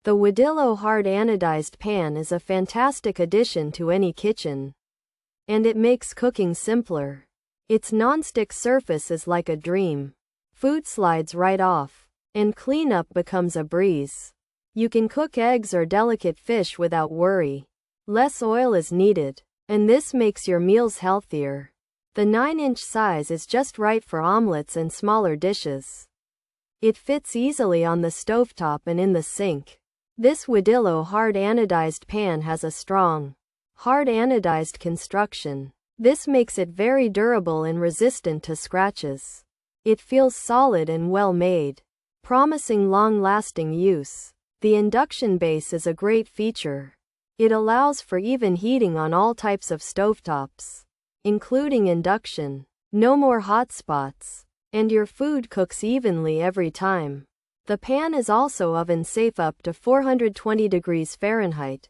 The Wodillo Hard-Anodized Pan is a fantastic addition to any kitchen. And it makes cooking simpler. Its non-stick surface is like a dream. Food slides right off, and cleanup becomes a breeze. You can cook eggs or delicate fish without worry. Less oil is needed, and this makes your meals healthier. The 9-inch size is just right for omelets and smaller dishes. It fits easily on the stovetop and in the sink. This Wodillo Hard-Anodized Pan has a strong, hard-anodized construction. This makes it very durable and resistant to scratches. It feels solid and well made, promising long-lasting use. The induction base is a great feature. It allows for even heating on all types of stovetops, including induction. No more hot spots, and your food cooks evenly every time. The pan is also oven safe up to 420 degrees Fahrenheit.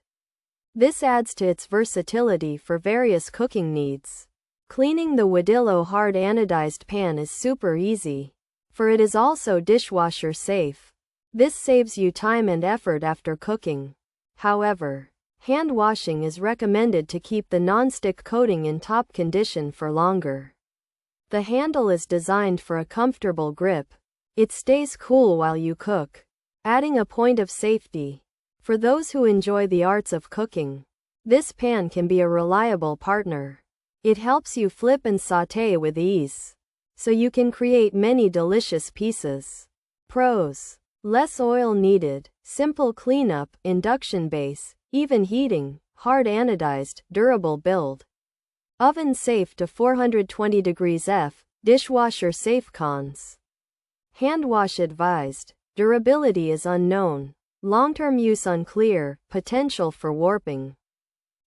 This adds to its versatility for various cooking needs. Cleaning the Wodillo Hard-Anodized Pan is super easy, for it is also dishwasher safe. This saves you time and effort after cooking. However, hand washing is recommended to keep the non-stick coating in top condition for longer. The handle is designed for a comfortable grip. It stays cool while you cook, adding a point of safety. For those who enjoy the arts of cooking, this pan can be a reliable partner. It helps you flip and sauté with ease, so you can create many delicious pieces. Pros: less oil needed, simple cleanup, induction base, even heating, hard anodized, durable build. Oven safe to 420 degrees F, dishwasher safe. Cons: hand wash advised, durability is unknown, long-term use unclear, potential for warping,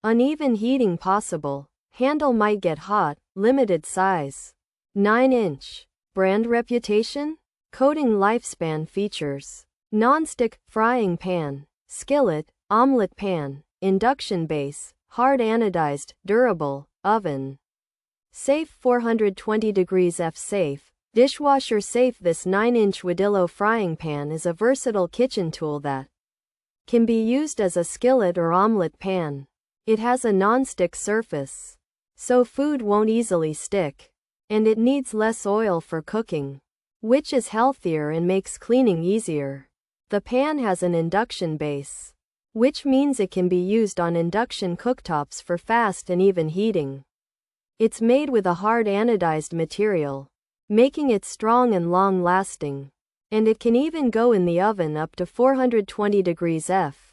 uneven heating possible, handle might get hot, limited size. 9-inch. Brand reputation? Coating lifespan. Features: non-stick, frying pan, skillet, omelet pan, induction base, hard anodized, durable, oven safe 420 degrees F safe, dishwasher safe. This 9-inch Wodillo frying pan is a versatile kitchen tool that can be used as a skillet or omelet pan. It has a non-stick surface, so food won't easily stick, and it needs less oil for cooking, which is healthier and makes cleaning easier. The pan has an induction base, which means it can be used on induction cooktops for fast and even heating. It's made with a hard anodized material, making it strong and long-lasting, and it can even go in the oven up to 420 degrees F.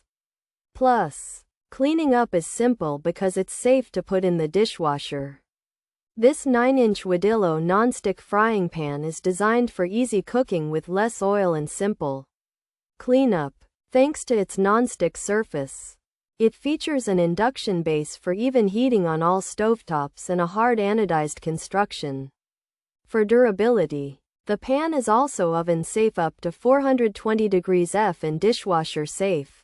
Plus, cleaning up is simple because it's safe to put in the dishwasher. This 9-inch Wodillo non-stick frying pan is designed for easy cooking with less oil and simple cleanup. Thanks to its non-stick surface, it features an induction base for even heating on all stovetops and a hard anodized construction. For durability, the pan is also oven safe up to 420 degrees F and dishwasher safe,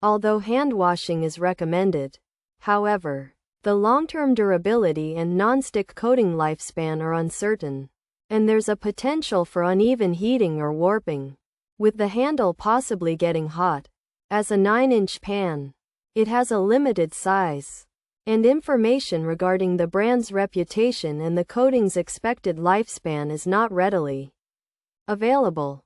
although hand washing is recommended. However, the long-term durability and non-stick coating lifespan are uncertain, and there's a potential for uneven heating or warping, with the handle possibly getting hot. As a 9-inch pan, it has a limited size, and information regarding the brand's reputation and the coating's expected lifespan is not readily available.